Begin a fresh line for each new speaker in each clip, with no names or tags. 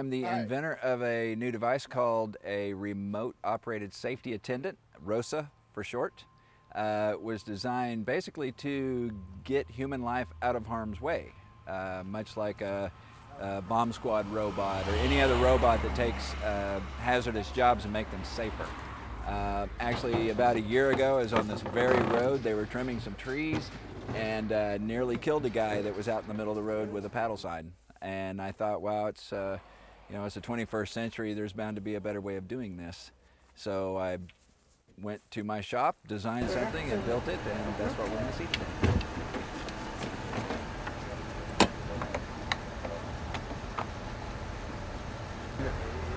I'm the inventor of a new device called a remote operated safety attendant, ROSA for short. It was designed basically to get human life out of harm's way, much like a bomb squad robot or any other robot that takes hazardous jobs and make them safer. Actually, about a year ago, I was on this very road. They were trimming some trees and nearly killed a guy that was out in the middle of the road with a paddle sign. And I thought, wow, it's you know, it's the 21st century. There's bound to be a better way of doing this. So I went to my shop, designed something, and built it, and that's what we're going to see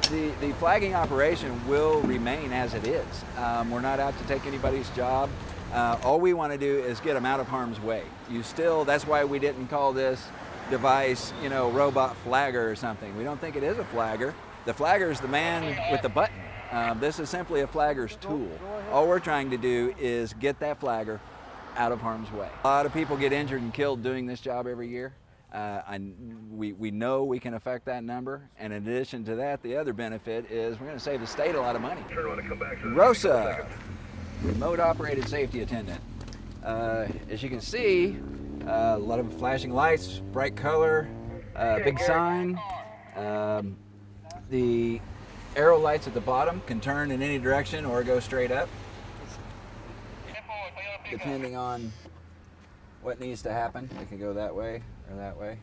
today. The flagging operation will remain as it is. We're not out to take anybody's job. All we want to do is get them out of harm's way. That's why we didn't call this device, you know, robot flagger or something. We don't think it is a flagger. The flagger is the man with the button. This is simply a flagger's tool. All we're trying to do is get that flagger out of harm's way. A lot of people get injured and killed doing this job every year. We know we can affect that number, and in addition to that, the other benefit is we're going to save the state a lot of money. ROSA, remote operated safety attendant. As you can see, a lot of flashing lights, bright color, big sign. The arrow lights at the bottom can turn in any direction or go straight up, depending on what needs to happen. It can go that way or that way.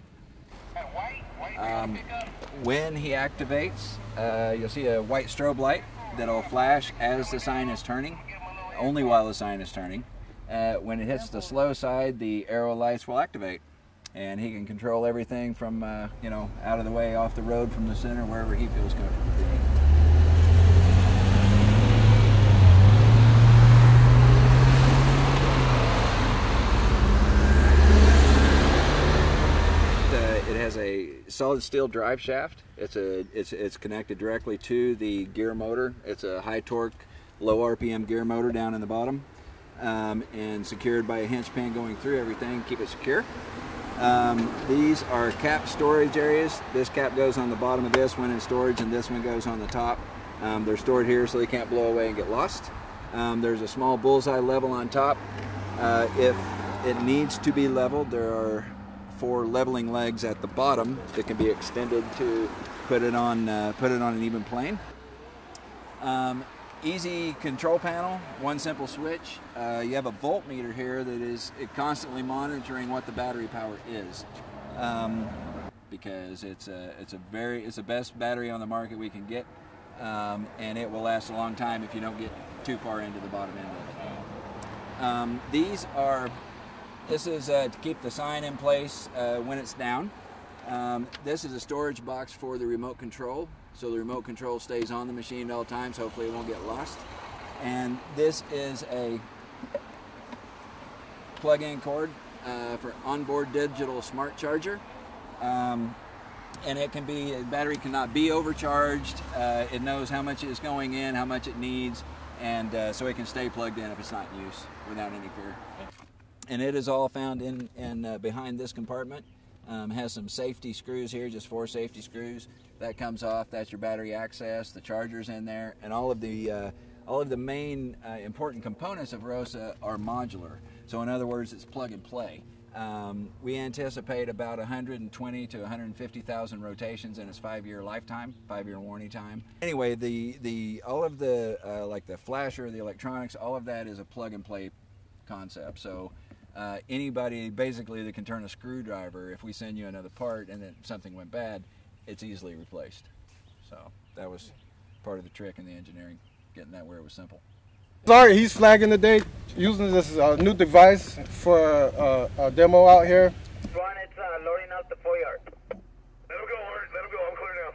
When he activates, you'll see a white strobe light that'll flash as the sign is turning, only while the sign is turning. When it hits the slow side, the arrow lights will activate, and he can control everything from you know, out of the way, off the road, from the center, wherever he feels comfortable being. It has a solid steel drive shaft. It's connected directly to the gear motor. It's a high torque, low RPM gear motor down in the bottom, and secured by a hinge pin going through everything, keep it secure. These are cap storage areas. This cap goes on the bottom of this one in storage, and this one goes on the top. They're stored here so they can't blow away and get lost. There's a small bullseye level on top. If it needs to be leveled, there are 4 leveling legs at the bottom that can be extended to put it on an even plane. Easy control panel, one simple switch. You have a voltmeter here that is constantly monitoring what the battery power is, because it's the best battery on the market we can get, and it will last a long time if you don't get too far into the bottom end of it. This is to keep the sign in place when it's down. This is a storage box for the remote control, so the remote control stays on the machine at all times. Hopefully it won't get lost. And this is a plug-in cord for onboard digital smart charger. And the battery cannot be overcharged. It knows how much is going in, how much it needs, and so it can stay plugged in if it's not in use without any fear. And it is all found in behind this compartment. Has some safety screws here, just 4 safety screws. That comes off. That's your battery access. The charger's in there, and all of the main important components of ROSA are modular. So in other words, it's plug and play. We anticipate about 120 to 150,000 rotations in its 5-year lifetime, 5-year warranty time. Anyway, all of the like the flasher, the electronics, all of that is a plug and play concept. So anybody basically that can turn a screwdriver, if we send you another part and then something went bad, it's easily replaced. So that was part of the trick in the engineering, getting that where it was simple.
Sorry, he's flagging today, using this new device for a demo out here.
Ron, it's loading out the 4-yard. Let him go, Art. Let him go. I'm clear now.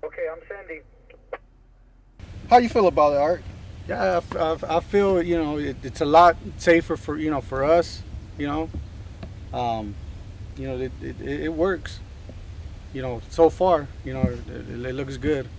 Okay, I'm sending.
How you feel about it, Art? Yeah, I feel, you know, it's a lot safer for, you know, for us, you know. You know, it works, you know, so far, you know, it looks good.